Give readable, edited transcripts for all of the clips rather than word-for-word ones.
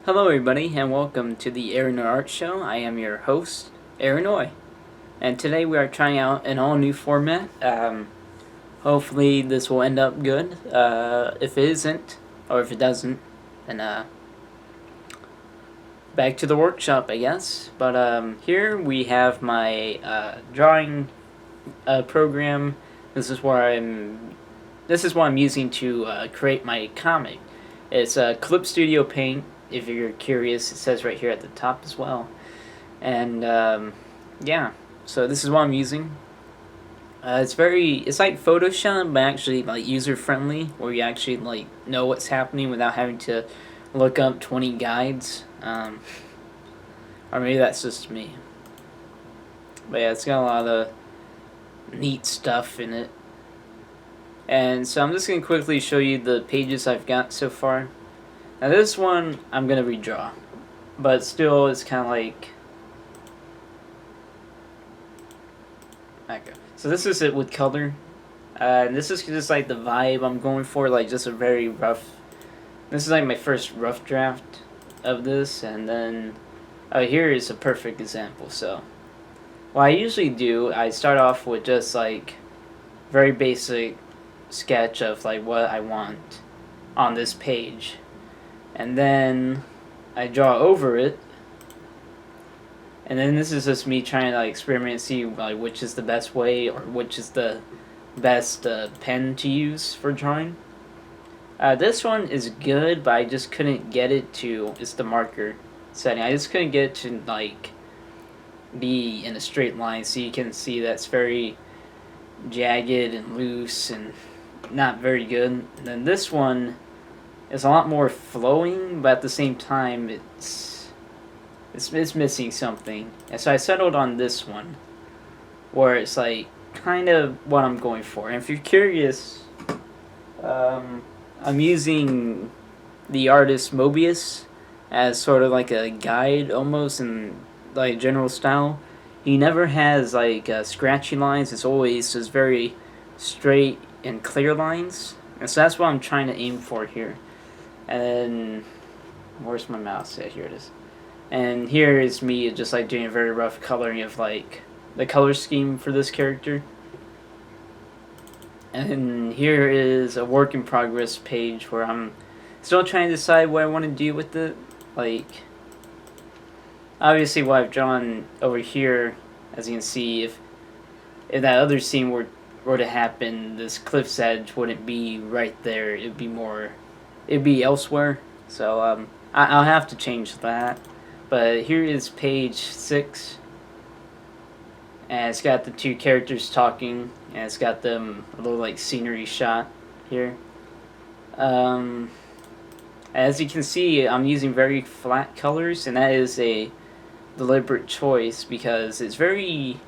Hello, everybody, and welcome to the Knoy Art Show. I am your host, Knoy, and today we are trying out an all-new format. Hopefully, this will end up good. If it isn't, or if it doesn't, then back to the workshop, I guess. But here we have my drawing program. This is where This is what I'm using to create my comic. It's Clip Studio Paint. If you're curious, it says right here at the top as well. And yeah, so this is what I'm using. It's like Photoshop, but actually like user friendly, where you actually like know what's happening without having to look up 20 guides. Or maybe that's just me. But yeah, it's got a lot of neat stuff in it. And so I'm just going to quickly show you the pages I've got so far. Now this one I'm going to redraw, but still it's kind of like... Okay. So this is it with color. And this is just like the vibe I'm going for, like just a very rough... This is like my first rough draft of this, and then here is a perfect example. So what I usually do, I start off with just like very basic sketch of like what I want on this page, and then I draw over it, and then this is just me trying to like experiment and see like which is the best way or which is the best pen to use for drawing. This one is good, but I just couldn't get it to, it's the marker setting, I just couldn't get it to like be in a straight line, so you can see that's very jagged and loose and not very good. And then this one is a lot more flowing, but at the same time it's missing something. And so I settled on this one, where it's like kind of what I'm going for. And if you're curious, I'm using the artist Mobius as sort of like a guide almost in like general style. He never has like scratchy lines. It's always just very straight and clear lines, and so that's what I'm trying to aim for here. And then where's my mouse? Yeah, here it is. And here is me just like doing a very rough coloring of like the color scheme for this character. And here is a work in progress page where I'm still trying to decide what I want to do with it. Like, obviously what I've drawn over here, as you can see, if that other scene were to happen, this cliff's edge wouldn't be right there. It'd be elsewhere. So I'll have to change that. But here is page 6, and it's got the two characters talking, and it's got them a little like scenery shot here. As you can see, I'm using very flat colors, and that is a deliberate choice because it's very...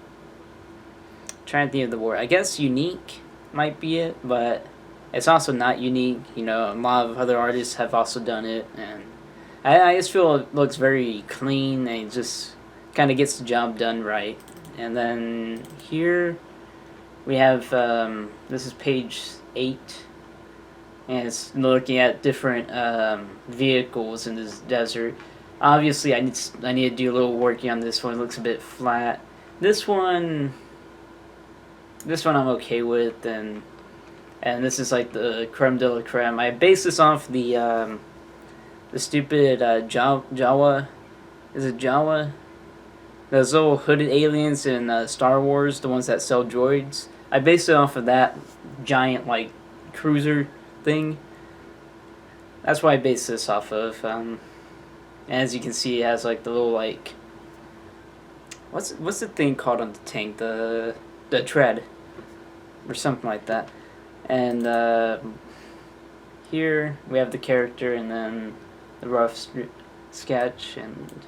trying to think of the word. I guess unique might be it, but it's also not unique. You know, a lot of other artists have also done it, and I just feel it looks very clean and it just kind of gets the job done right. And then here we have this is page 8, and it's looking at different vehicles in this desert. Obviously, I need to do a little working on this one. It looks a bit flat. This one I'm okay with, and this is like the creme de la creme. I based this off the stupid Jawa. Is it Jawa? Those little hooded aliens in Star Wars, the ones that sell droids. I based it off of that giant like cruiser thing. That's what I based this off of. And as you can see, it has like the little like what's the thing called on the tank? The tread or something like that. And here we have the character, and then the rough sketch, and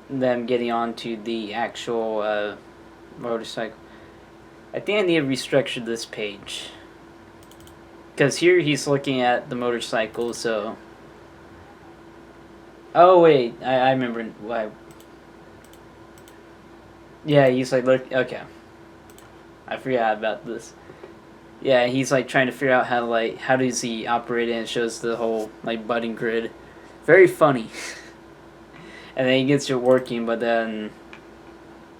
them getting onto the actual motorcycle. I think I need to restructure this page, because here he's looking at the motorcycle. So oh wait, I remember why. Yeah, he's like, look, okay, I forgot about this. Yeah, he's like trying to figure out how does he operate it, and it shows the whole like button grid very funny. And then he gets it working, but then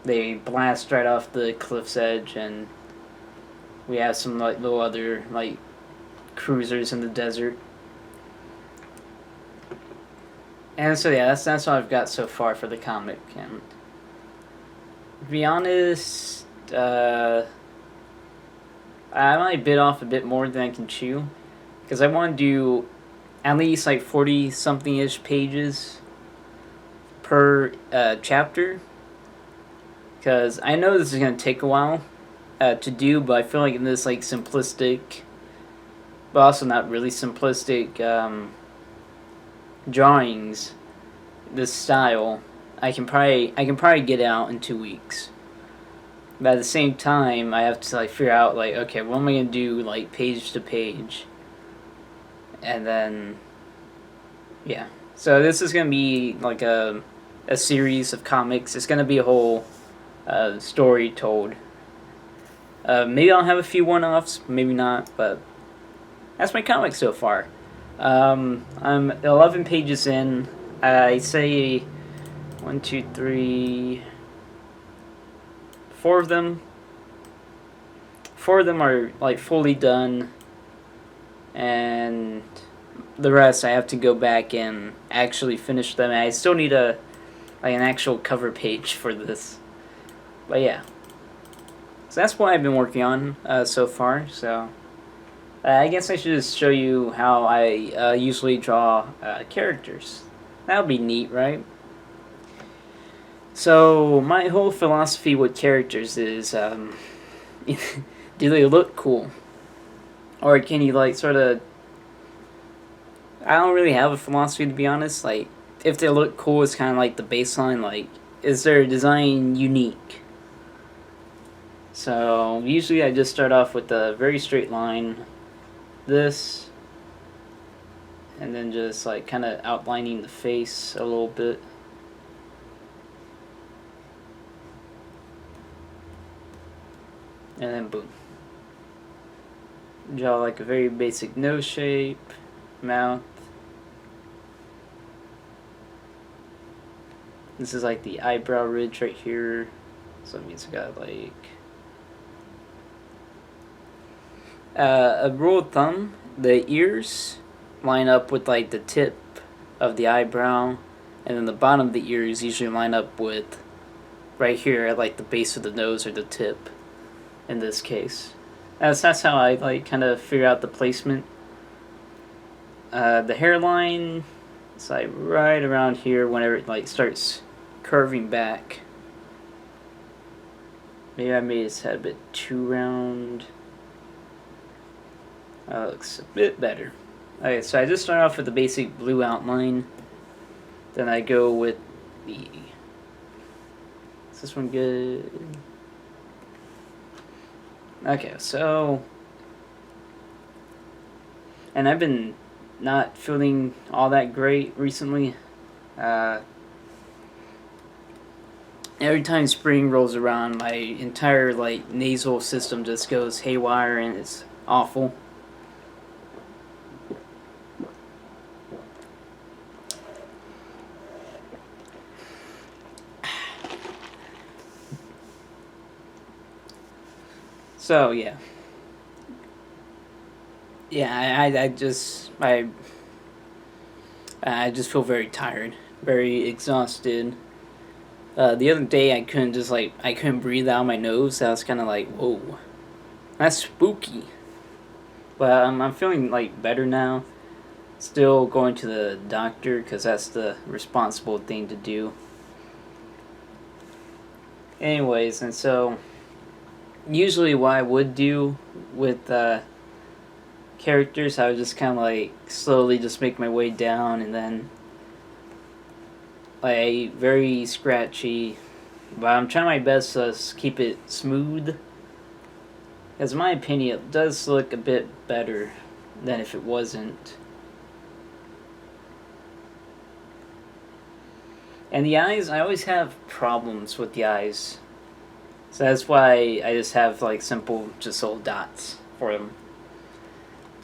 they blast right off the cliff's edge, and we have some like little other like cruisers in the desert. And so yeah, that's all I've got so far for the comic. And to be honest, I might bit off a bit more than I can chew, because I want to do at least like 40 something ish pages per chapter, because I know this is going to take a while to do, but I feel like in this like simplistic, but also not really simplistic drawings, this style, I can probably get out in 2 weeks. But at the same time, I have to like figure out like, okay, what am I gonna do like page to page, and then yeah. So this is gonna be like a series of comics. It's gonna be a whole story told. Maybe I'll have a few one-offs, maybe not, but that's my comic so far. I'm 11 pages in. I say 1, 2, 3, 4 of them. 4 of them are like fully done, and the rest I have to go back and actually finish them. And I still need an actual cover page for this. But yeah, so that's what I've been working on so far. So I guess I should just show you how I usually draw characters. That would be neat, right? So my whole philosophy with characters is, do they look cool? Or can you like sort of... I don't really have a philosophy, to be honest. Like, if they look cool is kind of like the baseline. Like, is their design unique? So usually I just start off with a very straight line, this, and then just like kind of outlining the face a little bit. And then boom. Draw like a very basic nose shape, mouth. This is like the eyebrow ridge right here. So it means I got like a rule of thumb, the ears line up with like the tip of the eyebrow, and then the bottom of the ears usually line up with right here at like the base of the nose or the tip in this case. That's how I like kind of figure out the placement. The hairline is like right around here whenever it like starts curving back. Maybe I made his head a bit too round. Looks a bit better. Okay, so I just start off with the basic blue outline. Then I go with the... Is this one good? Okay, so... And I've been not feeling all that great recently. Every time spring rolls around, my entire like nasal system just goes haywire, and it's awful. So yeah, I just feel very tired, very exhausted. The other day I couldn't breathe out my nose. I was kind of like, whoa, that's spooky. But I'm feeling like better now. Still going to the doctor because that's the responsible thing to do. Anyways, and so usually what I would do with characters, I would just kind of like slowly just make my way down, and then like very scratchy, but I'm trying my best to keep it smooth, because in my opinion it does look a bit better than if it wasn't. And the eyes, I always have problems with the eyes. So that's why I just have like simple, just little dots for them.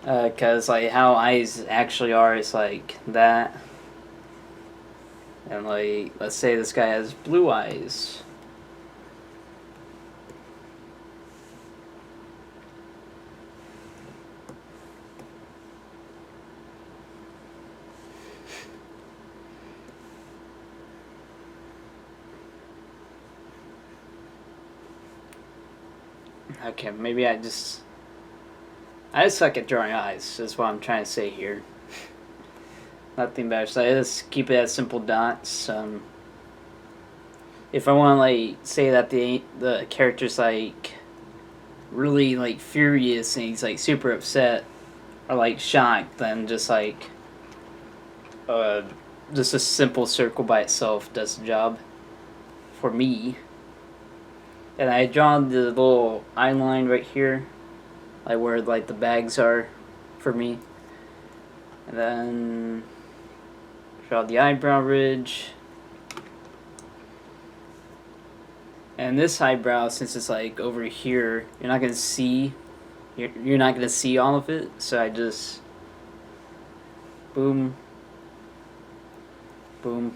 Because like how eyes actually are is like that. And like, let's say this guy has blue eyes. Okay, maybe I suck at drawing eyes, is what I'm trying to say here. Nothing better, so I just keep it as simple dots. If I want to, like, say that the character's, like, really, like, furious and he's, like, super upset or, like, shocked, then just, like, just a simple circle by itself does the job for me. And I draw the little eye line right here, like where like the bags are for me. And then draw the eyebrow ridge. And this eyebrow, since it's like over here, you're not gonna see all of it. So I just boom, boom.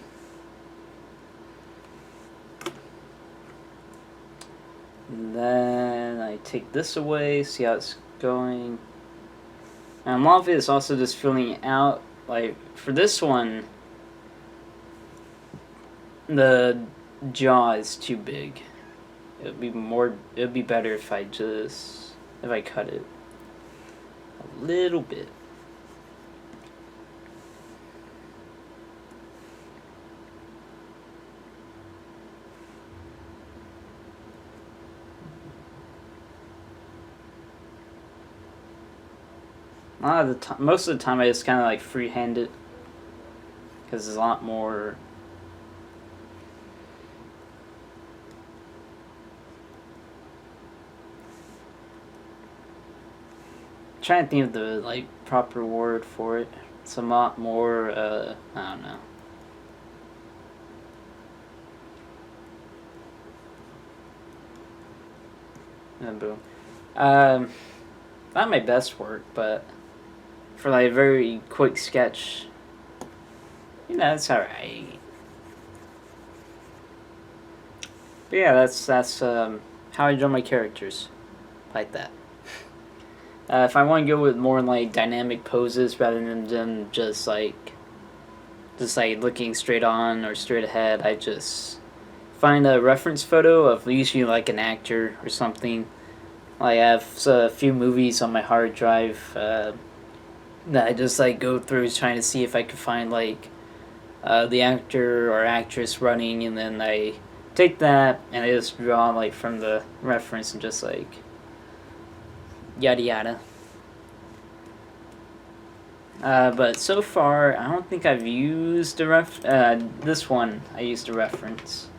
And then I take this away, see how it's going. And a lot of it is also just filling it out. Like, for this one, the jaw is too big. It would be better if I cut it a little bit. Most of the time I just kind of like freehand it, because there's a lot more. I'm trying to think of the like proper word for it. It's a lot more. I don't know. And boom. Not my best work, but for like a very quick sketch, it's alright. But yeah, that's how I draw my characters, like that. If I want to go with more like dynamic poses rather than them just like looking straight on or straight ahead, I just find a reference photo of usually like an actor or something. Like, I have a few movies on my hard drive that I just like go through trying to see if I could find like the actor or actress running, and then I take that and I just draw like from the reference and just like yada yada. But so far, I don't think I've used this one I used a reference.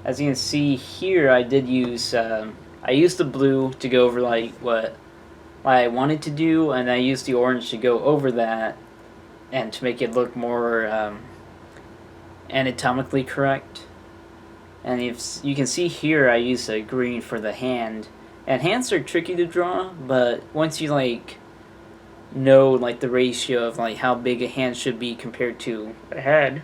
As you can see here, I did use I used the blue to go over like what I wanted to do, and I used the orange to go over that and to make it look more anatomically correct. And if you can see here, I used a green for the hand. And hands are tricky to draw, but once you like know like the ratio of like how big a hand should be compared to a head,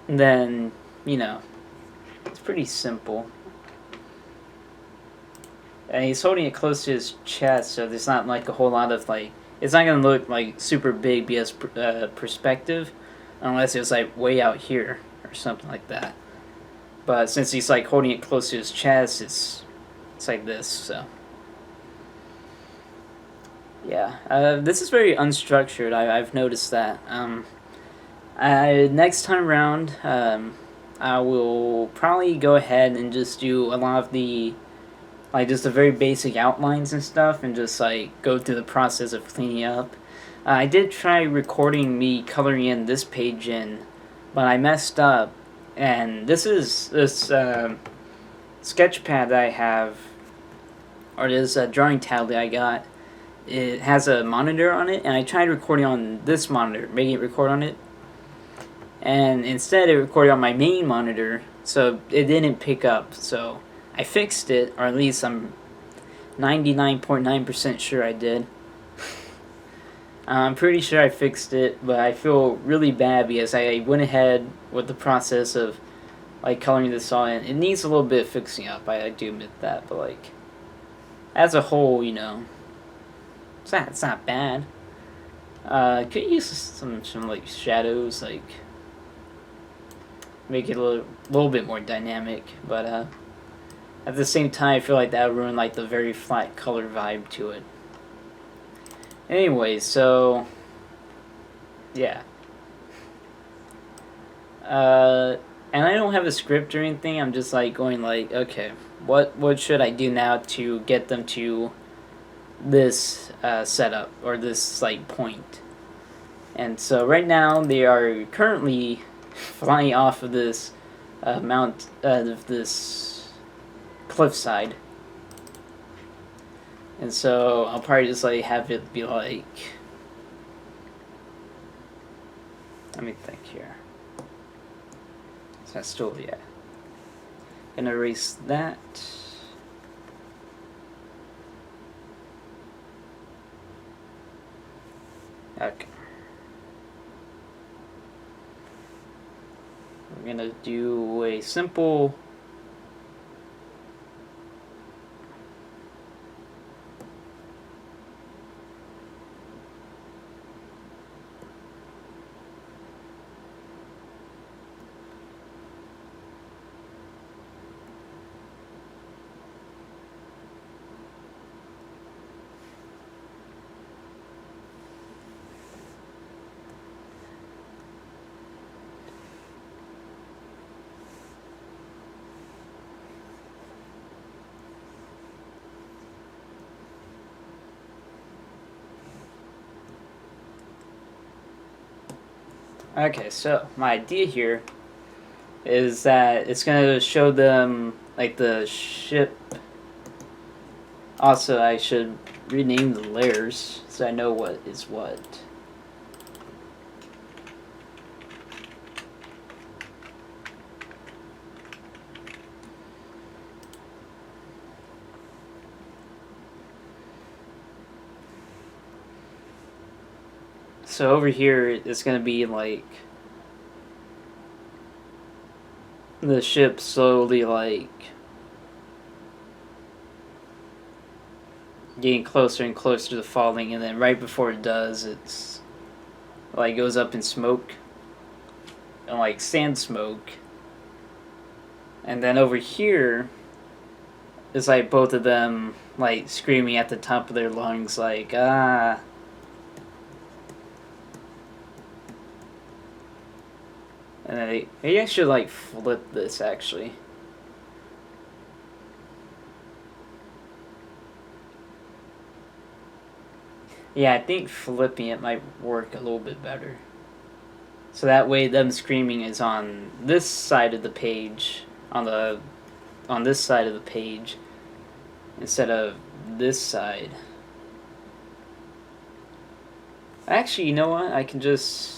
then it's pretty simple. And he's holding it close to his chest, so there's not like a whole lot of like, it's not gonna look like super big because perspective, unless it was like way out here or something like that. But since he's like holding it close to his chest, it's like this. So yeah, this is very unstructured. I've noticed that. Next time around, I will probably go ahead and just do a lot of the like just the very basic outlines and stuff, and just like go through the process of cleaning up. I did try recording me coloring in this page in, but I messed up. And this sketch pad that I have, or this drawing tablet I got, it has a monitor on it, and I tried recording on this monitor, making it record on it, and instead it recorded on my main monitor, so it didn't pick up. So I fixed it, or at least I'm 99.9% sure I did. I'm pretty sure I fixed it, but I feel really bad because I went ahead with the process of like coloring this all in. It needs a little bit of fixing up. I do admit that, but like as a whole, you know, it's not bad. Could use some like shadows, like make it a little bit more dynamic, but at the same time, I feel like that would ruin like the very flat color vibe to it. Anyway, so yeah. And I don't have a script or anything. I'm just like going like, okay, what should I do now to get them to this setup or this like point? And so right now they are currently flying off of this of this cliffside. And so I'll probably just like have it be like, let me think here. So that's still, yeah. Gonna erase that. Okay. We're gonna do a simple Okay, so my idea here is that it's gonna show them like the ship. Also, I should rename the layers so I know what is what. So over here, it's gonna be like the ship slowly like getting closer and closer to falling, and then right before it does, it's like goes up in smoke and like sand smoke. And then over here is like both of them like screaming at the top of their lungs like, ah. And maybe I should like flip this actually. Yeah, I think flipping it might work a little bit better. So that way them screaming is on this side of the page, on this side of the page, instead of this side. Actually, you know what? I can just...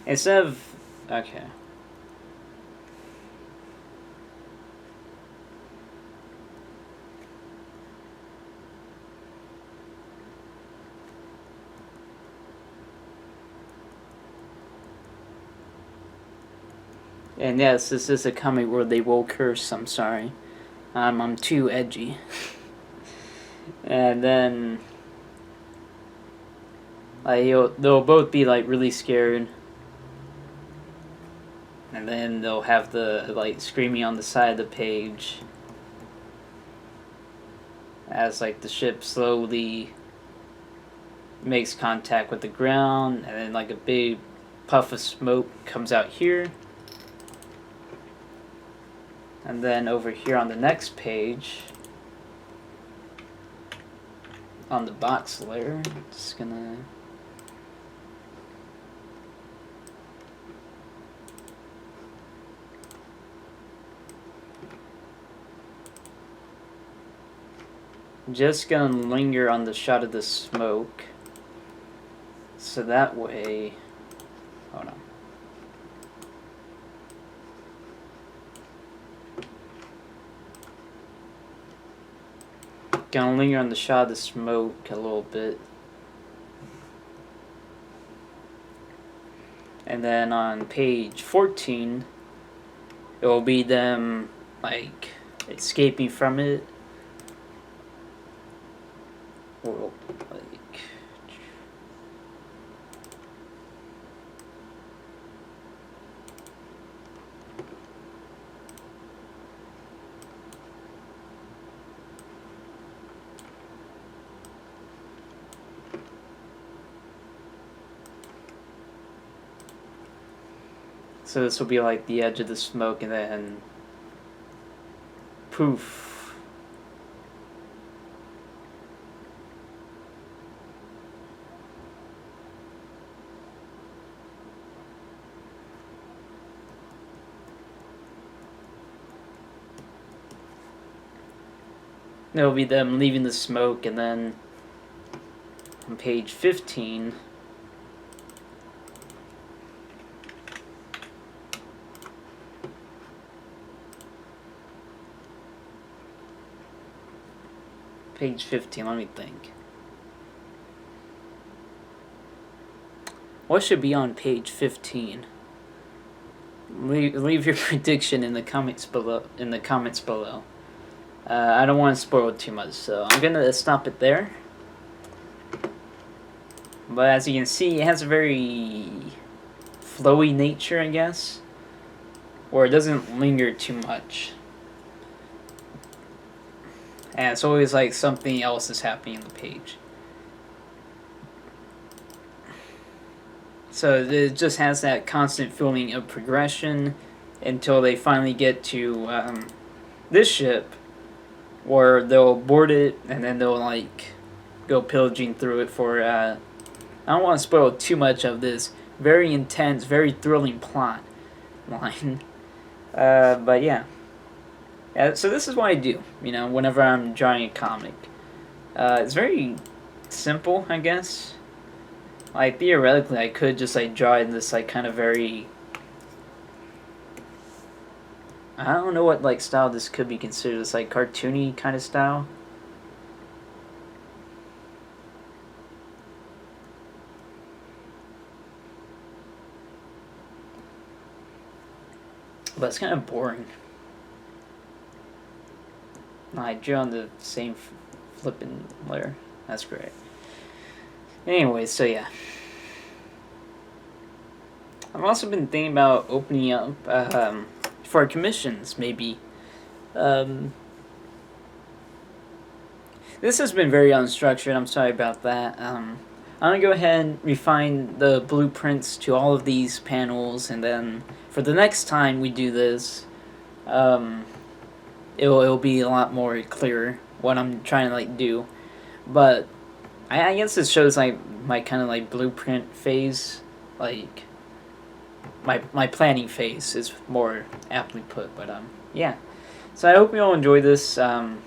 Instead of... Okay. And yes, this is a comic where they will curse, I'm sorry. I'm too edgy. And then... like, they'll both be like really scared. And then they'll have the like screaming on the side of the page as like the ship slowly makes contact with the ground, and then like a big puff of smoke comes out here. And then over here on the next page, on the box layer, just gonna... just gonna linger on the shot of the smoke, so that way, hold on. Gonna linger on the shot of the smoke a little bit. And then on page 14, it will be them, like, escaping from it. Or, like... So this will be like the edge of the smoke, and then poof. It'll be them leaving the smoke, and then on page 15, let me think. What should be on page 15? Leave your prediction in the comments below. I don't want to spoil it too much, so I'm gonna stop it there. But as you can see, it has a very flowy nature, I guess, where it doesn't linger too much. And it's always like something else is happening on the page. So it just has that constant feeling of progression until they finally get to this ship, where they'll board it and then they'll like go pillaging through it for I don't want to spoil too much of this very intense, very thrilling plot line. But yeah. So this is what I do, whenever I'm drawing a comic. It's very simple, I guess. Like, theoretically, I could just, like, draw in this, like, kind of very... I don't know what, like, style this could be considered. It's, like, cartoony kind of style. But it's kind of boring. No, I drew on the same flipping layer. That's great. Anyway, so yeah. I've also been thinking about opening up for commissions, maybe. This has been very unstructured. I'm sorry about that. I'm going to go ahead and refine the blueprints to all of these panels, and then for the next time we do this, it'll be a lot more clearer what I'm trying to like do. But I guess this shows like my kind of like blueprint phase, like my planning phase is more aptly put. But yeah. So I hope you all enjoy this. And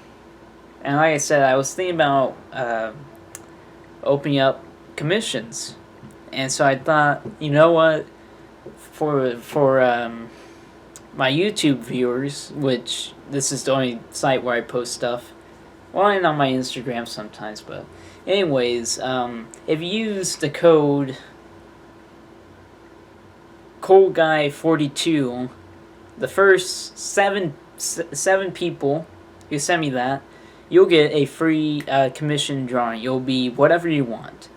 like I said, I was thinking about opening up commissions, and so I thought, you know what, for my YouTube viewers, which this is the only site where I post stuff, well, and on my Instagram sometimes, but anyways, if you use the code ColdGuy42, the first seven people who send me that, you'll get a free commission drawing. You'll be whatever you want,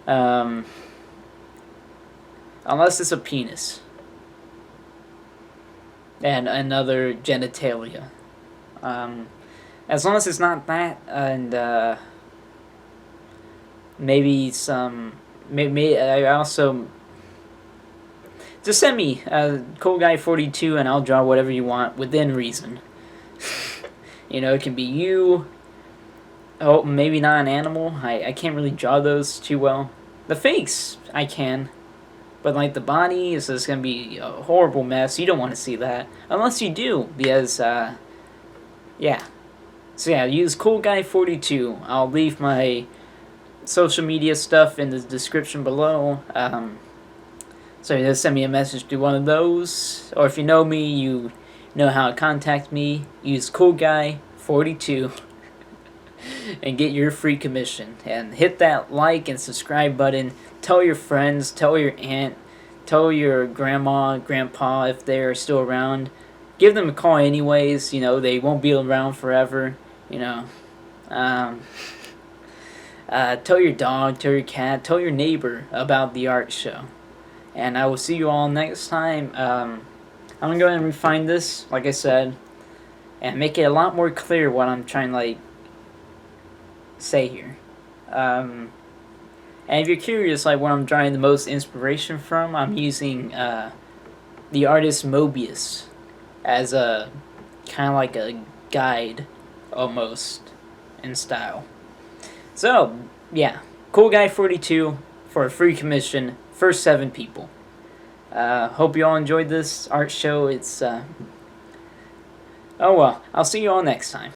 unless it's a penis and another genitalia. As long as it's not that, and maybe some, maybe I also just send me ColdGuy42, and I'll draw whatever you want within reason. It can be you. Oh, maybe not an animal. I can't really draw those too well. The face I can. But, like, the body is just going to be a horrible mess. You don't want to see that. Unless you do, because, yeah. So, yeah, use ColdGuy42. I'll leave my social media stuff in the description below. So, just send me a message to one of those. Or if you know me, you know how to contact me. Use ColdGuy42. and get your free commission. And hit that like and subscribe button. Tell your friends, tell your aunt, tell your grandma, grandpa if they're still around. Give them a call anyways. You know, they won't be around forever. You know. Tell your dog, tell your cat, tell your neighbor about the art show. And I will see you all next time. I'm going to go ahead and refine this, like I said, and make it a lot more clear what I'm trying to, like, say here. And if you're curious, like, where I'm drawing the most inspiration from, I'm using the artist Mobius as a kind of like a guide, almost, in style. So, yeah, Cool Guy 42 for a free commission, first 7 people. Hope you all enjoyed this art show. It's, oh well, I'll see you all next time.